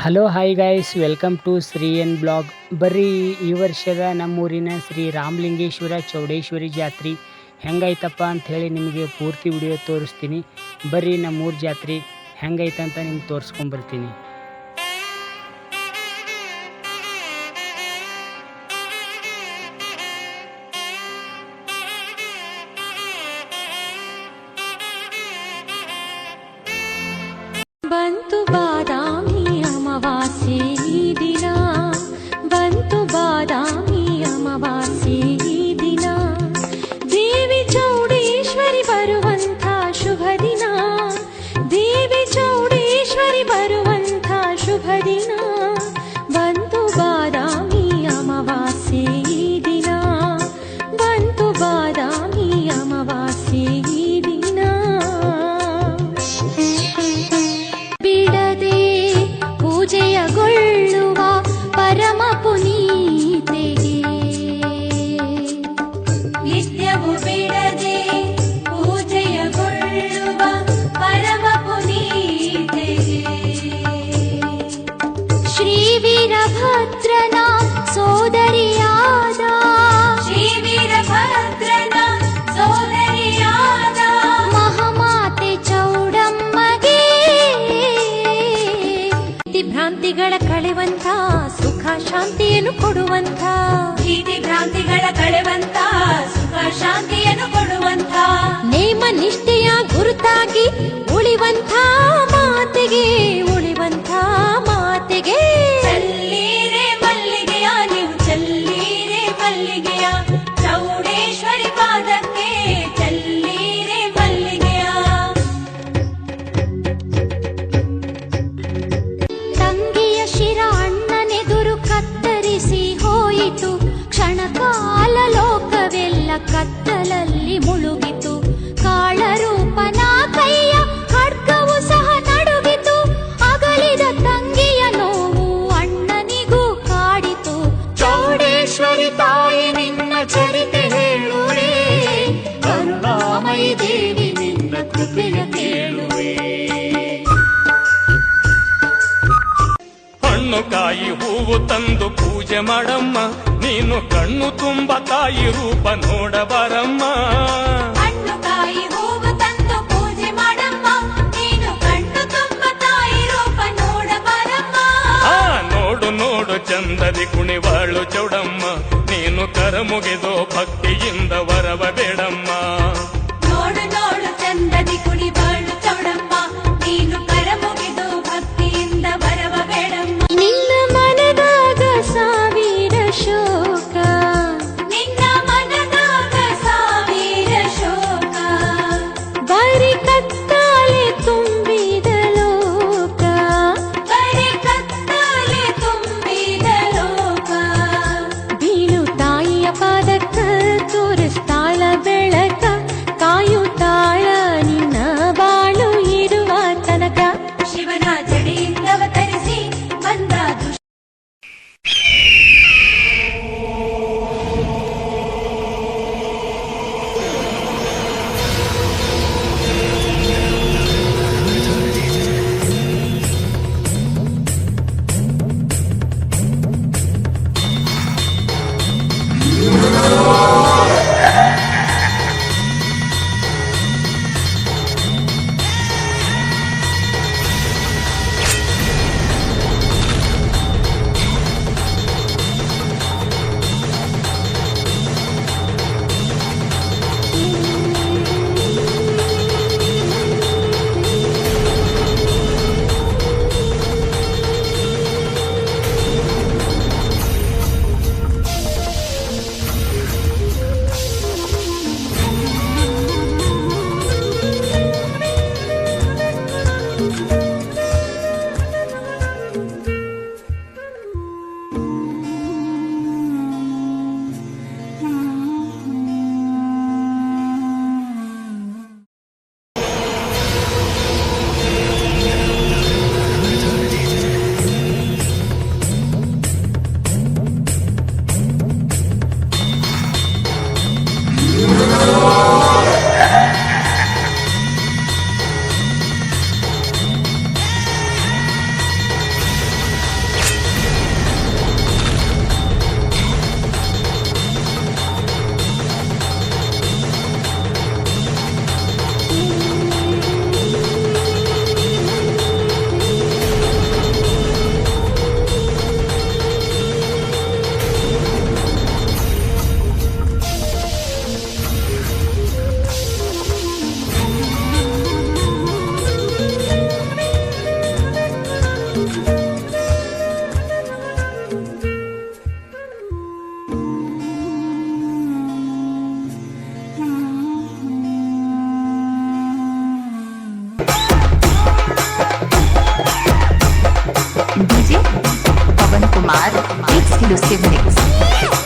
Hello hi guys, welcome to Shri N blog. ಬರ್ರಿ ಈ ವರ್ಷದ ನಮ್ಮೂರಿನ ಶ್ರೀ ರಾಮಲಿಂಗೇಶ್ವರ ಚೌಡೇಶ್ವರಿ ಜಾತ್ರೆ ಹೆಂಗೈತಪ್ಪ ಅಂಥೇಳಿ ನಿಮಗೆ ಪೂರ್ತಿ ವಿಡಿಯೋ ತೋರಿಸ್ತೀನಿ. ಬರ್ರಿ ನಮ್ಮೂರ ಜಾತ್ರೆ ಹೆಂಗೈತಂತ ನಿಮ್ಗೆ ತೋರಿಸ್ಕೊಂಬರ್ತೀನಿ. ಬಂತು ಬಾದಾಮಿ ಅಮಾವಾಸ್ಯೆ ಈ ದಿನ, ಬಂತು ಬಾದಾಮಿ ಅಮಾವಾಸ್ಯೆ ಈ ದಿನ, ದೇವಿ ಚೌಡೇಶ್ವರಿ ಬರುವಂಥ ಶುಭ ದಿನ, ದೇವಿ ಚೌಡೇಶ್ವರಿ ಬರುವಂಥ ಶುಭ ದಿನ, ಬಂತು ಬಾದಾಮಿ ಅಮಾವಾಸ್ಯೆ ಈ ದಿನ, ಬಂತು ಬಾದಾಮಿ ಅಮಾವಾಸ್ಯೆ ಈ ದಿನ. ಪೂಜೆಯಗೊಳ್ಳುವ ಪರಮ ಪುನೀತೆಗೆ ನಿತ್ಯವು ಬಿಡದೆ ಪೂಜೆಯಗೊಳ್ಳುವ ಪರಮ ಪುನೀತೆಗೆ ಶ್ರೀ ವೀರಭದ್ರನ ಸೋದರಿಯಾದ, ಶ್ರೀ ವೀರಭದ್ರನ ಸೋದರಿಯಾದ ಮಹಾಮಾತೆ ಚೌಡಮ್ಮಗೆ ಭ್ರಾಂತಿಗಳ ಕಳೆವಂತ, ಸುಖ ಶಾಂತಿಯನ್ನು ಕೊಡುವಂತ, ಭೀತಿ ಭ್ರಾಂತಿಗಳ ಕಳೆವಂತ, ಸುಖ ಶಾಂತಿಯನ್ನು ಕೊಡುವಂತ, ನೇಮ ನಿಷ್ಠೆಯ ಗುರುತಾಗಿ ಉಳಿವಂತ ಮಾತೆಗೆ, ಉಳಿವಂತ ಮಾತೆಗೆ ಚಲ್ಲೀರೆ ಮಲ್ಲಿಗೆಯ, ನೀವು ಚಲ್ಲೀರೆ ಮಲ್ಲಿಗೆಯ, ಚೌಡೇಶ್ವರಿ ಪಾದಕ್ಕೆ ಚಲ್ಲೀರೆ ಮಲ್ಲಿಗೆಯ. ತಂಗಿಯ ಶಿರ ಅಣ್ಣನೆದುರು ಕತ್ತರಿಸಿ ಹೋಯಿತು, ಕ್ಷಣಕಾಲ ಲೋಕವೆಲ್ಲ ಕತ್ತಲಲ್ಲಿ ಮುಳುಗಿತು, ಕಾಳರೂಪನ ಕೈಯ ಖಡ್ಗವು ಸಹ ನಡುಗಿತು, ಅಗಲಿದ ತಂಗಿಯ ನೋವು ಅಣ್ಣನಿಗೂ ಕಾಡಿತು. ಚೌಡೇಶ್ವರಿ ತಾಯಿ ನಿನ್ನ ಚರಿತೆ ಹೇಳುವೆ, ಕರುಣಾಮಯಿ ದೇವಿ ನಿನ್ನ ಕೃಪೆಯ ಕೇಳುವೆ. ಹಣ್ಣು ಕಾಯಿ ಹೂವು ತಂದು ಪೂಜೆ ಮಾಡಮ್ಮ, ನೀನು ಕಣ್ಣು ತುಂಬ ತಾಯಿ ರೂಪ ನೋಡಬಾರಮ್ಮ. ಹಣ್ಣು ಕಾಯಿ ಹೂವು ತಂದು ಪೂಜೆ ಮಾಡಮ್ಮ, ನೀನು ಕಣ್ಣು ತುಂಬ ತಾಯಿ ರೂಪ ನೋಡಬಾರಮ್ಮ. ನೋಡು ನೋಡು ಚಂದದಿ ಕುಣಿವಾಳು ಚೌಡಮ್ಮ, ನೀನು ಕರ ಮುಗಿದು ಭಕ್ತಿಯಿಂದ ವರವ ಬೇಡಮ್ಮ. ನೋಡು ನೋಡು ಚಂದದಿ ಕುಣಿವಾಳು ಚೌಡಮ್ಮ, ನೀನು ಕರ ಮುಗಿದು ಭಕ್ತಿಯಿಂದ ವರವ ಬೇಡಮ್ಮ. ನಿನ್ನ ಮನದಾಗ ಸಾವಿರ ಶೋಕ, ನಿನ್ನ ಮನದಾಗ ಸಾವಿರ ಶೋಕ, ಬರಿ ಕತ್ತಲೆ ತುಂಬಿದ ಲೋಕ, ಬರಿ ಕತ್ತಲೆ ತುಂಬಿದ ಲೋಕ, ಬೀಳು ತಾಯಿಯ ಪಾದಕ್ಕ ತೋರಿಸ್ತಾಳ ಬೆಳಕ. DJ Pawan Kumar, exclusive mix.